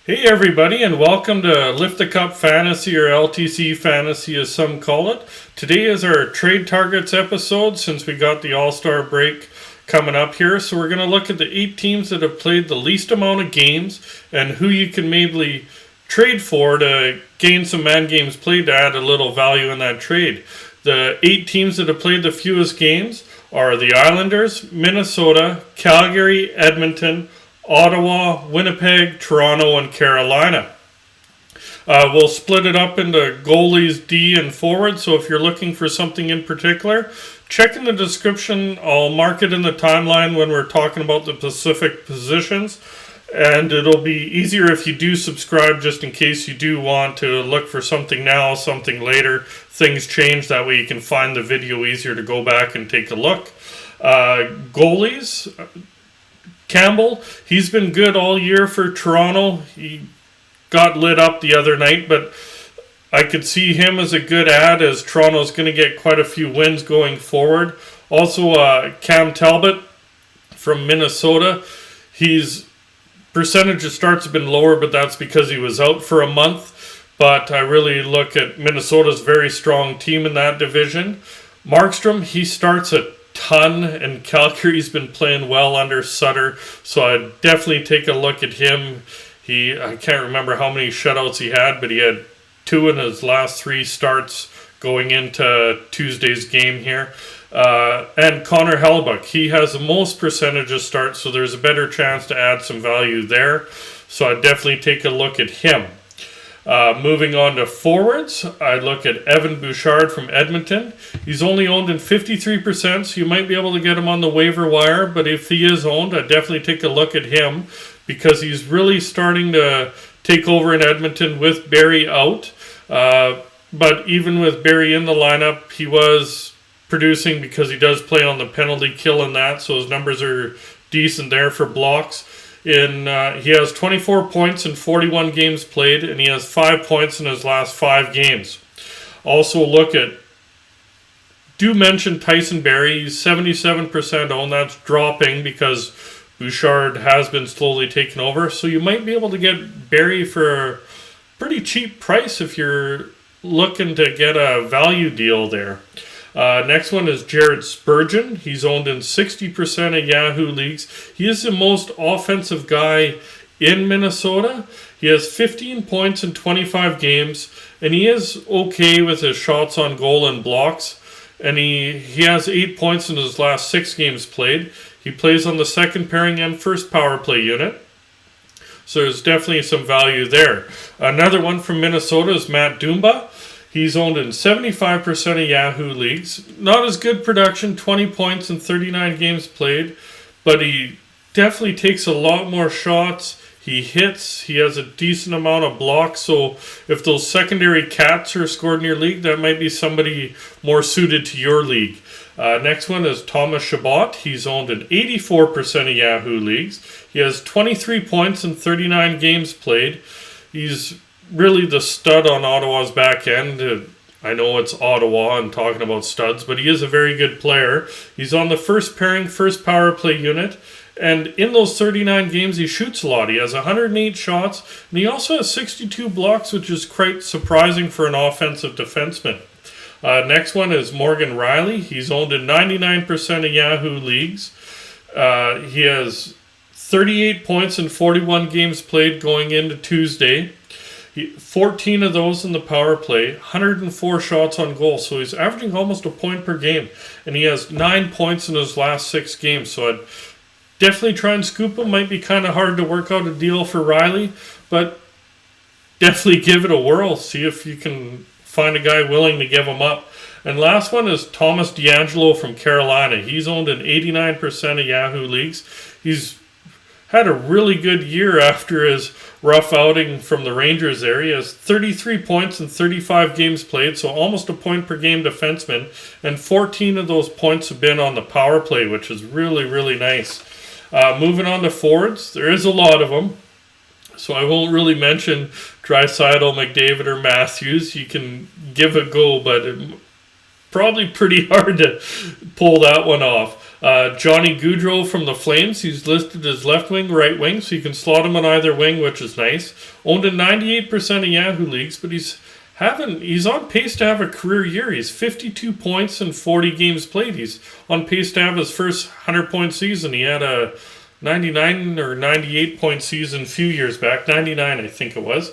Hey everybody, and welcome to Lift the Cup Fantasy, or LTC Fantasy as some call it. Today is our trade targets episode since we got the All-Star break coming up here. So we're going to look at the 8 teams that have played the least amount of games and who you can maybe trade for to gain some man games played to add a little value in that trade. The 8 teams that have played the fewest games are the Islanders, Minnesota, Calgary, Edmonton, Ottawa, Winnipeg, Toronto, and Carolina. We'll split it up into goalies, D, and forward. So if you're looking for something in particular, check in the description. I'll mark it in the timeline when we're talking about the specific positions. And it'll be easier if you do subscribe, just in case you do want to look for something now, something later. Things change. That way you can find the video easier to go back and take a look. Goalies. Campbell, he's been good all year for Toronto. He got lit up the other night, but I could see him as a good add, as Toronto's going to get quite a few wins going forward. Also, Cam Talbot from Minnesota. His percentage of starts have been lower, but that's because he was out for a month. But I really look at Minnesota's very strong team in that division. Markstrom, he starts at ton, and Calgary's been playing well under Sutter, so I'd definitely take a look at him. I can't remember how many shutouts he had, but he had 2 in his last 3 starts going into Tuesday's game here. And Connor Hellebuyck, he has the most percentage of starts, so there's a better chance to add some value there, so I'd definitely take a look at him. Moving on to forwards, I look at Evan Bouchard from Edmonton. He's only owned in 53%, so you might be able to get him on the waiver wire, but if he is owned, I'd definitely take a look at him because he's really starting to take over in Edmonton with Barrie out. But even with Barrie in the lineup, he was producing because he does play on the penalty kill in that, so his numbers are decent there for blocks. He has 24 points in 41 games played, and he has 5 points in his last 5 games. Also do mention Tyson Barrie. He's 77% owned. That's dropping because Bouchard has been slowly taken over. So you might be able to get Barrie for a pretty cheap price if you're looking to get a value deal there. Next one is Jared Spurgeon. He's owned in 60% of Yahoo leagues. He is the most offensive guy in Minnesota. He has 15 points in 25 games, and he is okay with his shots on goal and blocks. And he has 8 points in his last 6 games played. He plays on the second pairing and first power play unit. So there's definitely some value there. Another one from Minnesota is Matt Dumba. He's owned in 75% of Yahoo leagues. Not as good production, 20 points in 39 games played, but he definitely takes a lot more shots. He hits. He has a decent amount of blocks, so if those secondary cats are scored in your league, that might be somebody more suited to your league. Next one is Thomas Chabot. He's owned in 84% of Yahoo leagues. He has 23 points in 39 games played. He's really the stud on Ottawa's back end. I know it's Ottawa and talking about studs, but he is a very good player. He's on the first pairing, first power play unit, and in those 39 games, he shoots a lot. He has 108 shots, and he also has 62 blocks, which is quite surprising for an offensive defenseman. Next one is Morgan Riley. He's owned in 99% of Yahoo leagues. He has 38 points in 41 games played going into Tuesday. 14 of those in the power play, 104 shots on goal, so he's averaging almost a point per game, and he has 9 points in his last 6 games, so I'd definitely try and scoop him. Might be kind of hard to work out a deal for Riley, but definitely give it a whirl. See if you can find a guy willing to give him up. And last one is Thomas DeAngelo from Carolina. He's owned in 89% of Yahoo leagues. He's had a really good year after his rough outing from the Rangers there. He has 33 points in 35 games played, so almost a point per game defenseman, and 14 of those points have been on the power play, which is really, really nice. Moving on to forwards, there is a lot of them, so I won't really mention Draisaitl, McDavid, or Matthews. You can give a go, but probably pretty hard to pull that one off. Johnny Gaudreau from the Flames, he's listed as left wing, right wing, so you can slot him on either wing, which is nice. Owned in 98% of Yahoo leagues, but he's on pace to have a career year. He's 52 points in 40 games played. He's on pace to have his first 100-point season. He had a 99 or 98 point season a few years back. 99, I think it was.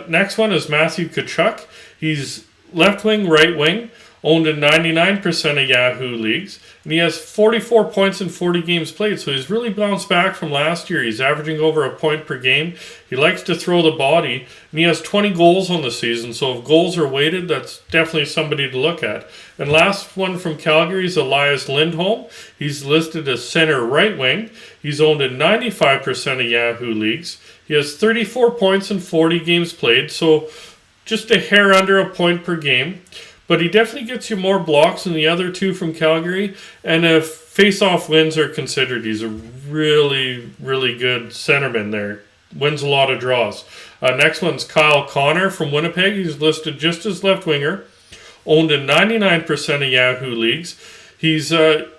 Next one is Matthew Tkachuk. He's left wing, right wing, owned in 99% of Yahoo leagues, and he has 44 points in 40 games played, so he's really bounced back from last year. He's averaging over a point per game. He likes to throw the body, and he has 20 goals on the season, so if goals are weighted, that's definitely somebody to look at. And last one from Calgary is Elias Lindholm. He's listed as center right wing. He's owned in 95% of Yahoo leagues. He has 34 points in 40 games played, so just a hair under a point per game. But he definitely gets you more blocks than the other two from Calgary. And if face-off wins are considered, he's a really, really good centerman there. Wins a lot of draws. Next one's Kyle Connor from Winnipeg. He's listed just as left winger. Owned in 99% of Yahoo leagues. He's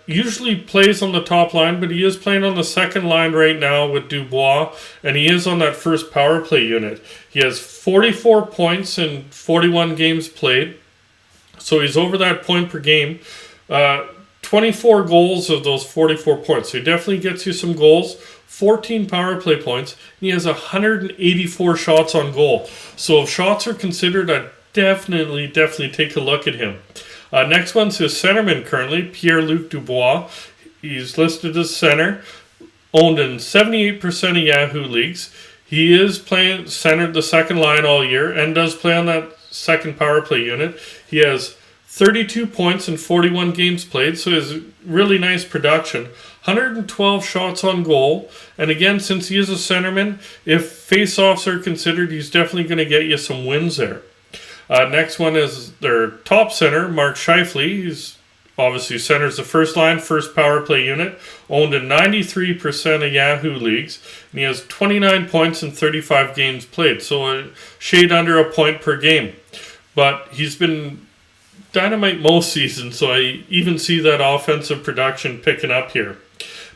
usually plays on the top line, but he is playing on the second line right now with Dubois, and he is on that first power play unit. He has 44 points in 41 games played. So he's over that point per game. 24 goals of those 44 points. So he definitely gets you some goals. 14 power play points. And he has 184 shots on goal. So if shots are considered, I'd definitely take a look at him. Next one's his centerman currently, Pierre-Luc Dubois. He's listed as center. Owned in 78% of Yahoo leagues. He is playing centered the second line all year and does play on that second power play unit. He has 32 points in 41 games played, so he has really nice production. 112 shots on goal, and again, since he is a centerman, if face-offs are considered, he's definitely going to get you some wins there. Next one is their top center, Mark Scheifele. He's obviously centers the first line, first power play unit, owned in 93% of Yahoo leagues, and he has 29 points in 35 games played, so a shade under a point per game. But he's been dynamite most seasons, so I even see that offensive production picking up here.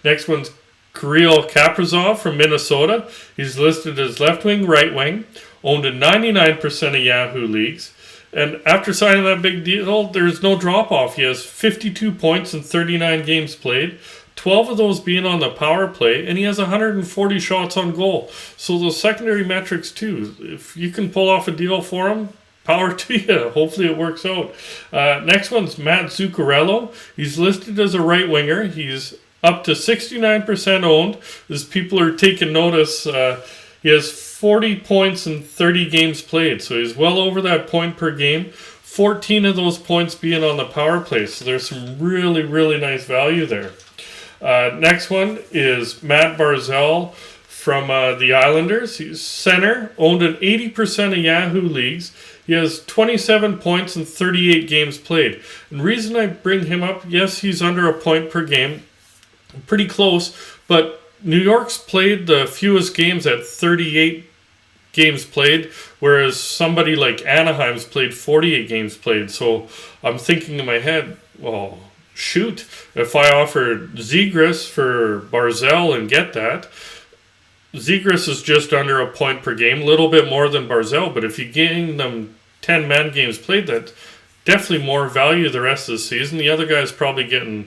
Next one's Kirill Kaprizov from Minnesota. He's listed as left wing, right wing, owned in 99% of Yahoo leagues. And after signing that big deal, there's no drop-off. He has 52 points in 39 games played, 12 of those being on the power play, and he has 140 shots on goal. So those secondary metrics too, if you can pull off a deal for him, power to you. Hopefully it works out. Next one's Matt Zuccarello. He's listed as a right winger. He's up to 69% owned. As people are taking notice, he has 40 points in 30 games played. So he's well over that point per game. 14 of those points being on the power play. So there's some really, really nice value there. Next one is Matt Barzal from the Islanders. He's center, owned in 80% of Yahoo leagues. He has 27 points in 38 games played. And the reason I bring him up, yes, he's under a point per game. Pretty close, but New York's played the fewest games at 38 games played, whereas somebody like Anaheim's played 48 games played. So I'm thinking in my head, well, shoot, if I offered Zegras for Barzal and get that, Zegras is just under a point per game, a little bit more than Barzal, but if you gain them 10 man games played, that definitely more value the rest of the season. The other guy's probably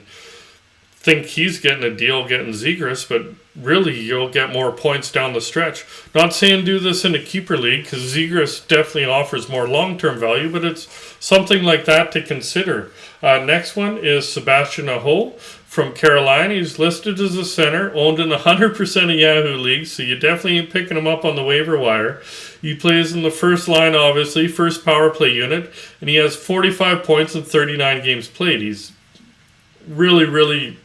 think he's getting a deal getting Zegras, but really you'll get more points down the stretch. Not saying do this in a keeper league, because Zegras definitely offers more long-term value, but it's something like that to consider. Next one is Sebastian Aho from Carolina. He's listed as a center, owned in 100% of Yahoo leagues, so you definitely ain't picking him up on the waiver wire. He plays in the first line, obviously, first power play unit, and he has 45 points in 39 games played. He's really, really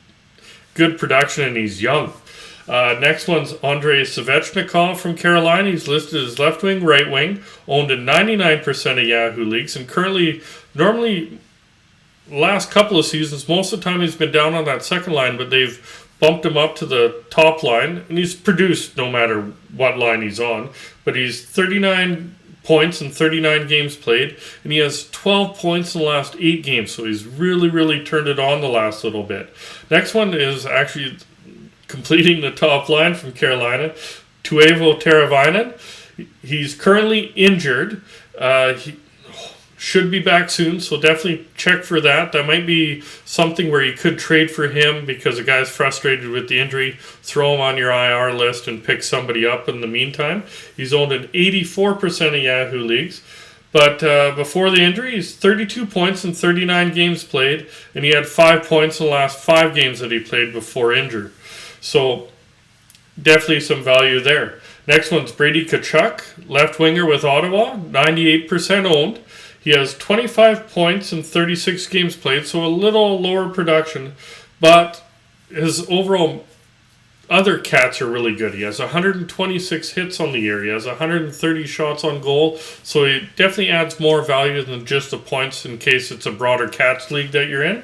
good production, and he's young. Next one's Andrei Svechnikov from Carolina. He's listed as left wing, right wing, owned in 99% of Yahoo leagues, and normally, last couple of seasons, most of the time he's been down on that second line, but they've bumped him up to the top line, and he's produced no matter what line he's on. But he's 39 points in 39 games played, and he has 12 points in the last 8 games, so he's really turned it on the last little bit. Next one is actually completing the top line from Carolina, Teuvo Teravainen. He's currently injured. He should be back soon, so definitely check for that. That might be something where you could trade for him because the guy's frustrated with the injury. Throw him on your IR list and pick somebody up in the meantime. He's owned in 84% of Yahoo leagues. But before the injury, he's 32 points in 39 games played, and he had 5 points in the last 5 games that he played before injury. So definitely some value there. Next one's Brady Tkachuk, left winger with Ottawa, 98% owned. He has 25 points in 36 games played, so a little lower production, but his overall other cats are really good. He has 126 hits on the year. He has 130 shots on goal, so he definitely adds more value than just the points in case it's a broader cats league that you're in.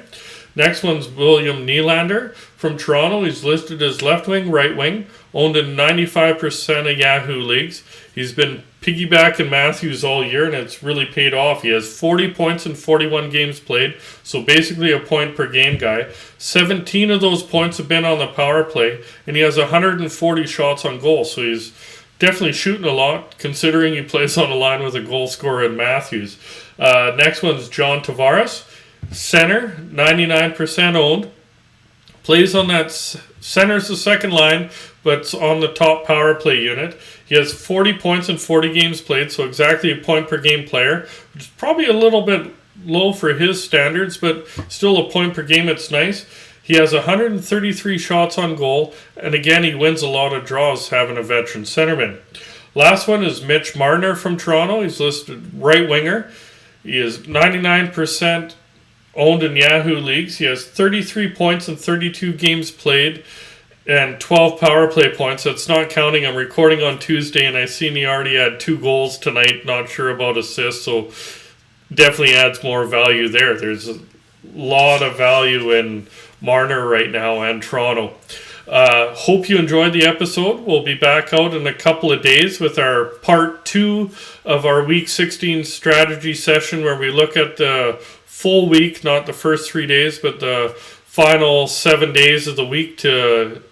Next one's William Nylander from Toronto. He's listed as left wing, right wing, owned in 95% of Yahoo leagues. He's been piggybacking Matthews all year, and it's really paid off. He has 40 points in 41 games played, so basically a point per game guy. 17 of those points have been on the power play, and he has 140 shots on goal, so he's definitely shooting a lot, considering he plays on a line with a goal scorer in Matthews. Next one's John Tavares. Center, 99% owned. Plays on that center's the second line, but it's on the top power play unit. He has 40 points in 40 games played, so exactly a point per game player, which is probably a little bit low for his standards, but still a point per game, it's nice. He has 133 shots on goal, and again, he wins a lot of draws having a veteran centerman. Last one is Mitch Marner from Toronto. He's listed right winger. He is 99% owned in Yahoo leagues. He has 33 points in 32 games played and 12 power play points. That's not counting. I'm recording on Tuesday, and I seen he already had 2 goals tonight. Not sure about assists, so definitely adds more value there. There's a lot of value in Marner right now and Toronto. Hope you enjoyed the episode. We'll be back out in a couple of days with our part 2 of our Week 16 strategy session, where we look at the full week, not the first 3 days, but the final 7 days of the week to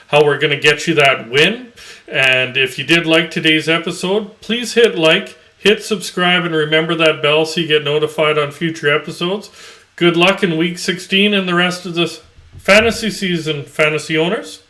how we're going to get you that win. And if you did like today's episode, please hit like, hit subscribe, and remember that bell so you get notified on future episodes. Good luck in Week 16 and the rest of the fantasy season, fantasy owners.